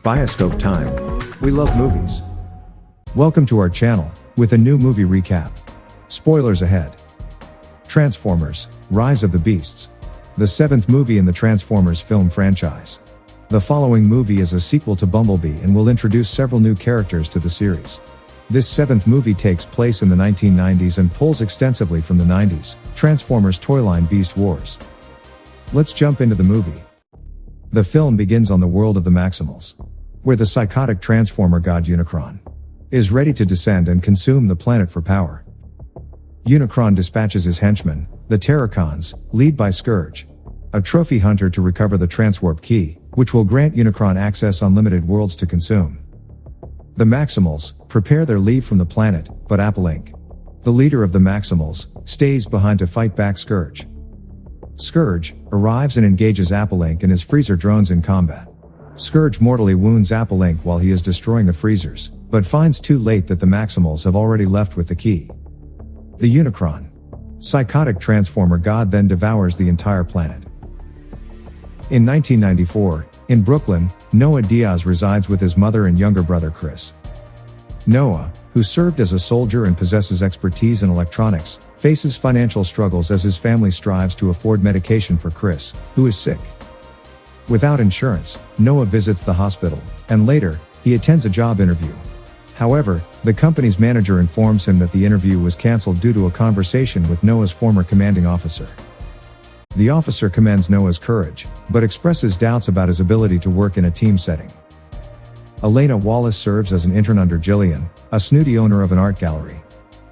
Bioscope time. We love movies. Welcome to our channel, with a new movie recap. Spoilers ahead. Transformers: Rise of the Beasts. The seventh movie in the Transformers film franchise. The following movie is a sequel to Bumblebee and will introduce several new characters to the series. This seventh movie takes place in the 1990s and pulls extensively from the 90s, Transformers toyline Beast Wars. Let's jump into the movie. The film begins on the world of the Maximals, where the psychotic Transformer God Unicron is ready to descend and consume the planet for power. Unicron dispatches his henchmen, the Terracons, led by Scourge, a trophy hunter, to recover the Transwarp Key, which will grant Unicron access to unlimited worlds to consume. The Maximals prepare their leave from the planet, but Inc., the leader of the Maximals, stays behind to fight back Scourge. Scourge arrives and engages Inc. and his freezer drones in combat. Scourge mortally wounds Inc. while he is destroying the freezers, but finds too late that the Maximals have already left with the key. The Unicron psychotic Transformer God then devours the entire planet. In 1994, in Brooklyn, Noah Diaz resides with his mother and younger brother Chris. Noah, who served as a soldier and possesses expertise in electronics, faces financial struggles as his family strives to afford medication for Chris, who is sick. Without insurance, Noah visits the hospital, and later, he attends a job interview. However, the company's manager informs him that the interview was cancelled due to a conversation with Noah's former commanding officer. The officer commends Noah's courage, but expresses doubts about his ability to work in a team setting. Elena Wallace serves as an intern under Jillian, a snooty owner of an art gallery.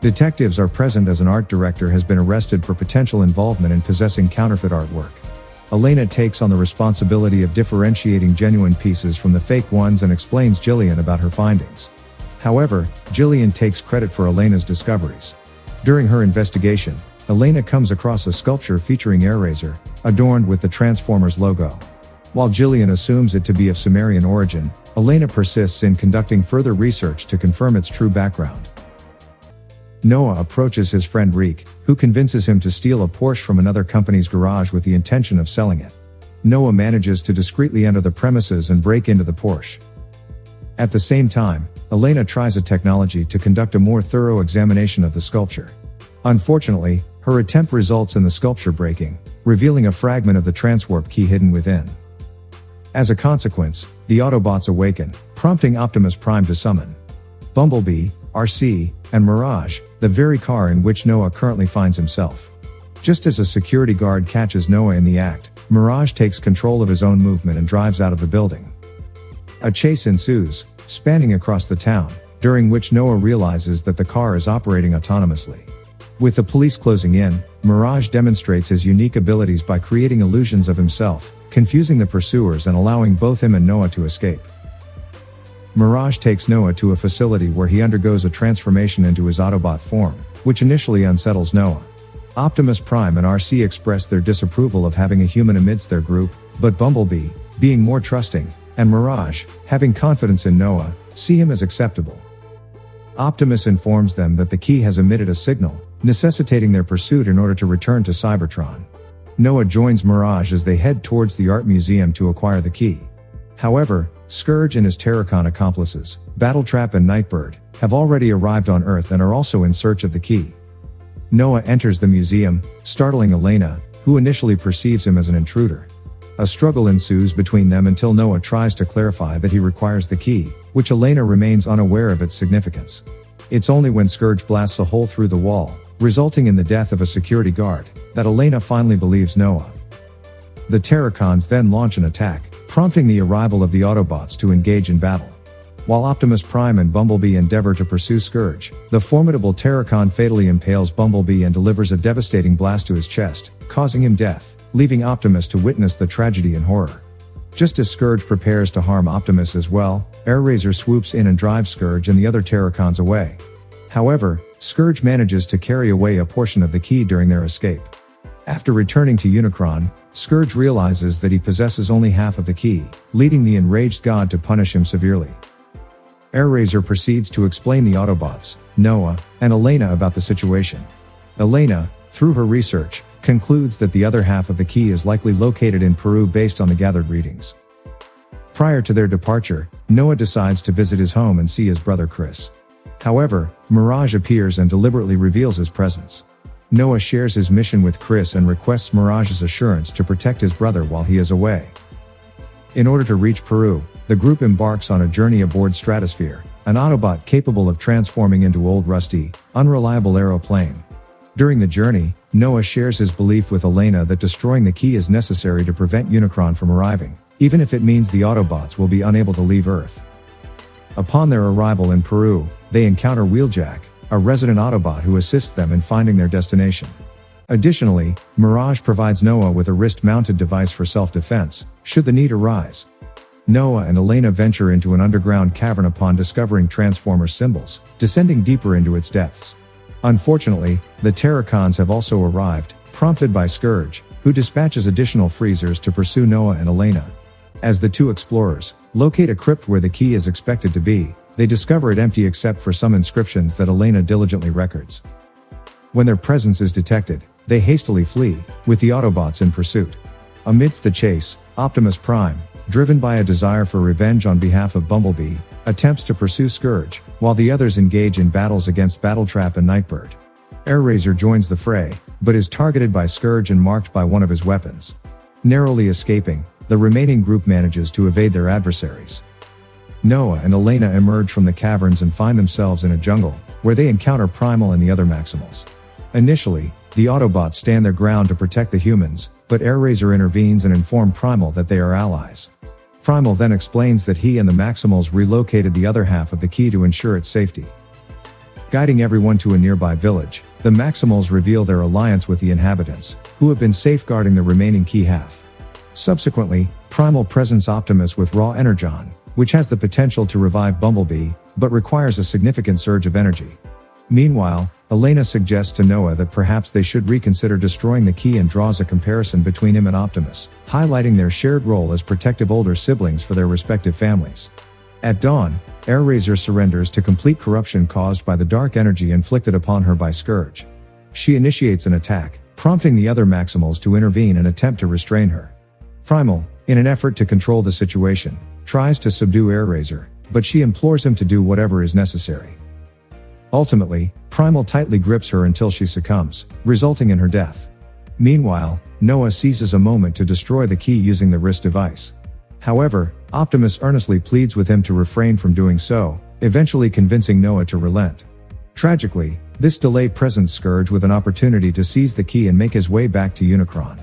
Detectives are present as an art director has been arrested for potential involvement in possessing counterfeit artwork. Elena takes on the responsibility of differentiating genuine pieces from the fake ones and explains Jillian about her findings. However, Jillian takes credit for Elena's discoveries. During her investigation, Elena comes across a sculpture featuring AirRaiser, adorned with the Transformers logo. While Jillian assumes it to be of Sumerian origin, Elena persists in conducting further research to confirm its true background. Noah approaches his friend Reek, who convinces him to steal a Porsche from another company's garage with the intention of selling it. Noah manages to discreetly enter the premises and break into the Porsche. At the same time, Elena tries a technology to conduct a more thorough examination of the sculpture. Unfortunately, her attempt results in the sculpture breaking, revealing a fragment of the Transwarp Key hidden within. As a consequence, the Autobots awaken, prompting Optimus Prime to summon Bumblebee, RC, and Mirage, the very car in which Noah currently finds himself. Just as a security guard catches Noah in the act, Mirage takes control of his own movement and drives out of the building. A chase ensues, spanning across the town, during which Noah realizes that the car is operating autonomously. With the police closing in, Mirage demonstrates his unique abilities by creating illusions of himself, confusing the pursuers and allowing both him and Noah to escape. Mirage takes Noah to a facility where he undergoes a transformation into his Autobot form, which initially unsettles Noah. Optimus Prime and RC express their disapproval of having a human amidst their group, but Bumblebee, being more trusting, and Mirage, having confidence in Noah, see him as acceptable. Optimus informs them that the key has emitted a signal, necessitating their pursuit in order to return to Cybertron. Noah joins Mirage as they head towards the art museum to acquire the key. However, Scourge and his Terracon accomplices, Battletrap and Nightbird, have already arrived on Earth and are also in search of the key. Noah enters the museum, startling Elena, who initially perceives him as an intruder. A struggle ensues between them until Noah tries to clarify that he requires the key, which Elena remains unaware of its significance. It's only when Scourge blasts a hole through the wall, resulting in the death of a security guard, that Elena finally believes Noah. The Terracons then launch an attack, prompting the arrival of the Autobots to engage in battle. While Optimus Prime and Bumblebee endeavor to pursue Scourge, the formidable Terracon fatally impales Bumblebee and delivers a devastating blast to his chest, causing him death, leaving Optimus to witness the tragedy and horror. Just as Scourge prepares to harm Optimus as well, AirRaiser swoops in and drives Scourge and the other Terracons away. However, Scourge manages to carry away a portion of the key during their escape. After returning to Unicron, Scourge realizes that he possesses only half of the key, leading the enraged god to punish him severely. AirRaiser proceeds to explain the Autobots, Noah, and Elena about the situation. Elena, through her research, concludes that the other half of the key is likely located in Peru based on the gathered readings. Prior to their departure, Noah decides to visit his home and see his brother Chris. However, Mirage appears and deliberately reveals his presence. Noah shares his mission with Chris and requests Mirage's assurance to protect his brother while he is away. In order to reach Peru, the group embarks on a journey aboard Stratosphere, an Autobot capable of transforming into old rusty, unreliable aeroplane. During the journey, Noah shares his belief with Elena that destroying the key is necessary to prevent Unicron from arriving, even if it means the Autobots will be unable to leave Earth. Upon their arrival in Peru, they encounter Wheeljack, a resident Autobot who assists them in finding their destination. Additionally, Mirage provides Noah with a wrist-mounted device for self-defense, should the need arise. Noah and Elena venture into an underground cavern upon discovering Transformer symbols, descending deeper into its depths. Unfortunately, the Terracons have also arrived, prompted by Scourge, who dispatches additional freezers to pursue Noah and Elena. As the two explorers locate a crypt where the key is expected to be, they discover it empty except for some inscriptions that Elena diligently records. When their presence is detected, they hastily flee, with the Autobots in pursuit. Amidst the chase, Optimus Prime, driven by a desire for revenge on behalf of Bumblebee, attempts to pursue Scourge, while the others engage in battles against Battletrap and Nightbird. Airazor joins the fray, but is targeted by Scourge and marked by one of his weapons. Narrowly escaping, the remaining group manages to evade their adversaries. Noah and Elena emerge from the caverns and find themselves in a jungle, where they encounter Primal and the other Maximals. Initially, the Autobots stand their ground to protect the humans, but Airazor intervenes and informs Primal that they are allies. Primal then explains that he and the Maximals relocated the other half of the key to ensure its safety. Guiding everyone to a nearby village, the Maximals reveal their alliance with the inhabitants, who have been safeguarding the remaining key half. Subsequently, Primal presents Optimus with Raw Energon, which has the potential to revive Bumblebee, but requires a significant surge of energy. Meanwhile, Elena suggests to Noah that perhaps they should reconsider destroying the key and draws a comparison between him and Optimus, highlighting their shared role as protective older siblings for their respective families. At dawn, Airazor surrenders to complete corruption caused by the dark energy inflicted upon her by Scourge. She initiates an attack, prompting the other Maximals to intervene and attempt to restrain her. Primal, in an effort to control the situation, tries to subdue Airazor, but she implores him to do whatever is necessary. Ultimately, Primal tightly grips her until she succumbs, resulting in her death. Meanwhile, Noah seizes a moment to destroy the key using the wrist device. However, Optimus earnestly pleads with him to refrain from doing so, eventually convincing Noah to relent. Tragically, this delay presents Scourge with an opportunity to seize the key and make his way back to Unicron.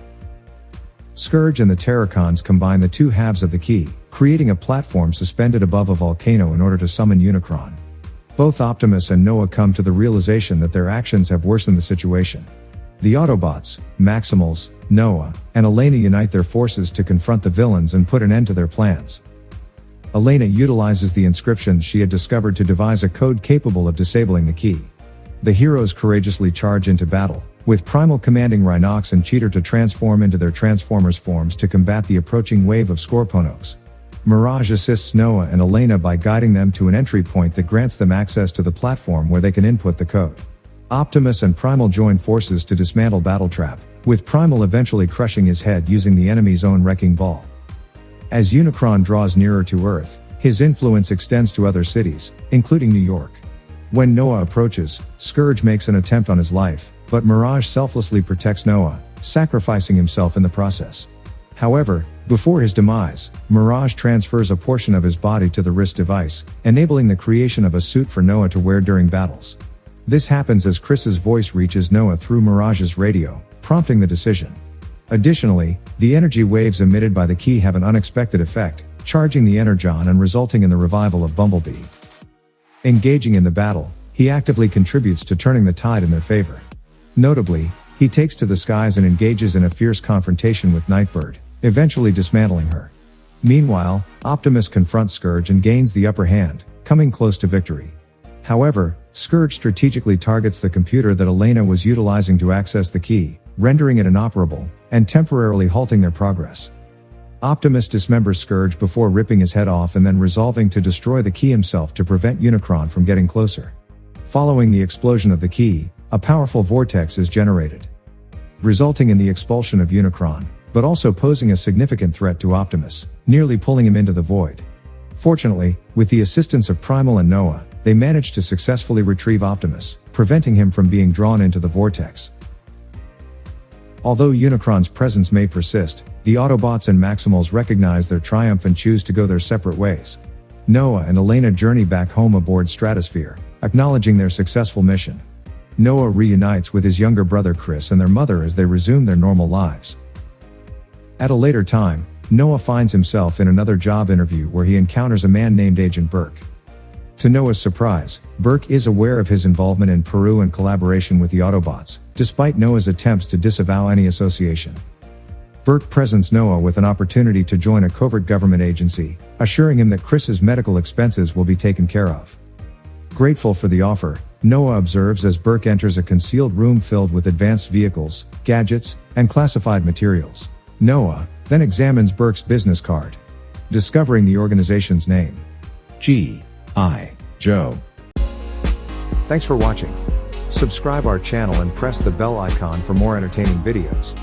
Scourge and the Terracons combine the two halves of the key, creating a platform suspended above a volcano in order to summon Unicron. Both Optimus and Noah come to the realization that their actions have worsened the situation. The Autobots, Maximals, Noah, and Elena unite their forces to confront the villains and put an end to their plans. Elena utilizes the inscriptions she had discovered to devise a code capable of disabling the key. The heroes courageously charge into battle, with Primal commanding Rhinox and Cheater to transform into their Transformers forms to combat the approaching wave of Scorponokes. Mirage assists Noah and Elena by guiding them to an entry point that grants them access to the platform where they can input the code. Optimus and Primal join forces to dismantle Battletrap, with Primal eventually crushing his head using the enemy's own wrecking ball. As Unicron draws nearer to Earth, his influence extends to other cities, including New York. When Noah approaches, Scourge makes an attempt on his life, but Mirage selflessly protects Noah, sacrificing himself in the process. However, before his demise, Mirage transfers a portion of his body to the wrist device, enabling the creation of a suit for Noah to wear during battles. This happens as Chris's voice reaches Noah through Mirage's radio, prompting the decision. Additionally, the energy waves emitted by the key have an unexpected effect, charging the Energon and resulting in the revival of Bumblebee. Engaging in the battle, he actively contributes to turning the tide in their favor. Notably, he takes to the skies and engages in a fierce confrontation with Nightbird, eventually dismantling her. Meanwhile, Optimus confronts Scourge and gains the upper hand, coming close to victory. However, Scourge strategically targets the computer that Elena was utilizing to access the key, rendering it inoperable, and temporarily halting their progress. Optimus dismembers Scourge before ripping his head off and then resolving to destroy the key himself to prevent Unicron from getting closer. Following the explosion of the key, a powerful vortex is generated. Resulting in the expulsion of Unicron, but also posing a significant threat to Optimus, nearly pulling him into the void. Fortunately, with the assistance of Primal and Noah, they managed to successfully retrieve Optimus, preventing him from being drawn into the vortex. Although Unicron's presence may persist, the Autobots and Maximals recognize their triumph and choose to go their separate ways. Noah and Elena journey back home aboard Stratosphere, acknowledging their successful mission. Noah reunites with his younger brother Chris and their mother as they resume their normal lives. At a later time, Noah finds himself in another job interview where he encounters a man named Agent Burke. To Noah's surprise, Burke is aware of his involvement in Peru and collaboration with the Autobots, despite Noah's attempts to disavow any association. Burke presents Noah with an opportunity to join a covert government agency, assuring him that Chris's medical expenses will be taken care of. Grateful for the offer, Noah observes as Burke enters a concealed room filled with advanced vehicles, gadgets, and classified materials. Noah then examines Burke's business card, discovering the organization's name. G.I. Joe. Thanks for watching. Subscribe our channel and press the bell icon for more entertaining videos.